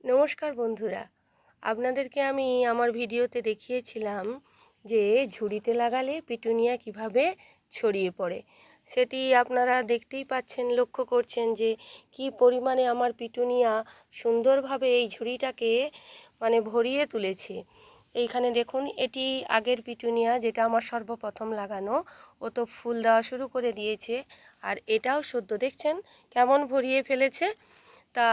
নমস্কার বন্ধুরা, আপনাদেরকে আমি আমার ভিডিওতে দেখিয়েছিলাম যে ঝুড়িতে লাগালে পিটুনিয়া কিভাবে ছড়িয়ে পড়ে। সেটি আপনারা দেখতেই পাচ্ছেন, লক্ষ্য করছেন যে কি পরিমাণে আমার পিটুনিয়া সুন্দরভাবে এই ঝুড়িটাকে ভরিয়ে তুলেছে। এইখানে দেখুন, এটি আগের পিটুনিয়া, যেটা আমার সর্বপ্রথম লাগানো। ও তো ফুল দেওয়া শুরু করে দিয়েছে, আর এটাও সদ্য দেখছেন কেমন ভরিয়ে ফেলেছে। তা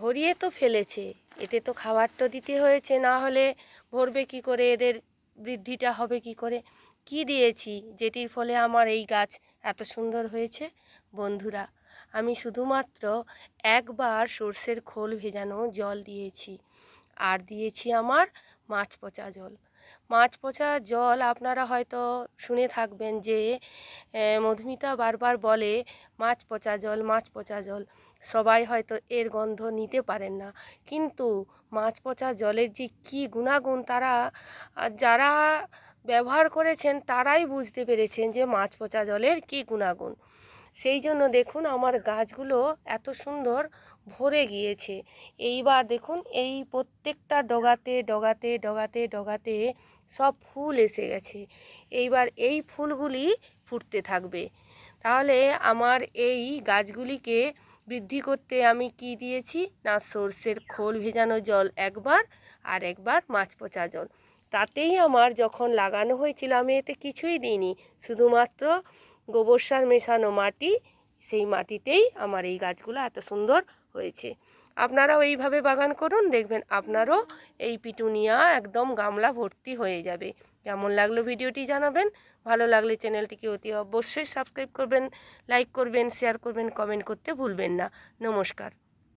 ভরিয়ে তো ফেলেছে, এতে তো খাবার তো দিতে হয়েছে, না হলে ভরবে কি করে, এদের বৃদ্ধিটা হবে কি করে। কি দিয়েছি যেটির ফলে আমার এই গাছ এত সুন্দর হয়েছে? বন্ধুরা, আমি শুধুমাত্র একবার সর্ষের খোল ভেজানো জল দিয়েছি, আর দিয়েছি আমার মাছ পচা জল। মাছ পচা জল আপনারা হয়তো শুনে থাকবেন যে মধুমিতা বারবার বলে মাছ পচা জল, মাছ পচা জল। সবাই হয়তো এর গন্ধ নিতে পারেন না, কিন্তু মাছ পচা জলের যে কী গুণাগুণ, যারা ব্যবহার করেছেন তারাই বুঝতে পেরেছেন যে মাছ পচা জলের কী গুণাগুণ। সেই জন্য দেখুন আমার গাছগুলো এত সুন্দর ভরে গিয়েছে। এইবার দেখুন, এই প্রত্যেকটা ডগাতে ডগাতে ডগাতে ডগাতে সব ফুল এসে গেছে। এইবার এই ফুলগুলি ফুটতে থাকবে। তাহলে আমার এই গাছগুলিকে বৃদ্ধি করতে আমি কি দিয়েছি না, সর্ষের খোল ভেজানো জল একবার, আর একবার মাছ পচা জল। তাতেই আমার যখন লাগানো হয়েছিল আমি এতে কিছুই দিইনি, শুধুমাত্র গোবর সার মেশানো মাটি। সেই মাটিতেই আমার এই গাছগুলো এত সুন্দর হয়েছে। আপনারাও এইভাবে বাগান করুন, দেখবেন আপনারও এই পিটুনিয়া একদম গামলা ভর্তি হয়ে যাবে। কেমন লাগলো ভিডিওটি জানাবেন। ভালো লাগলে চ্যানেলটিকে অতি অবশ্যই সাবস্ক্রাইব করবেন, লাইক করবেন, শেয়ার করবেন, কমেন্ট করতে ভুলবেন না। নমস্কার।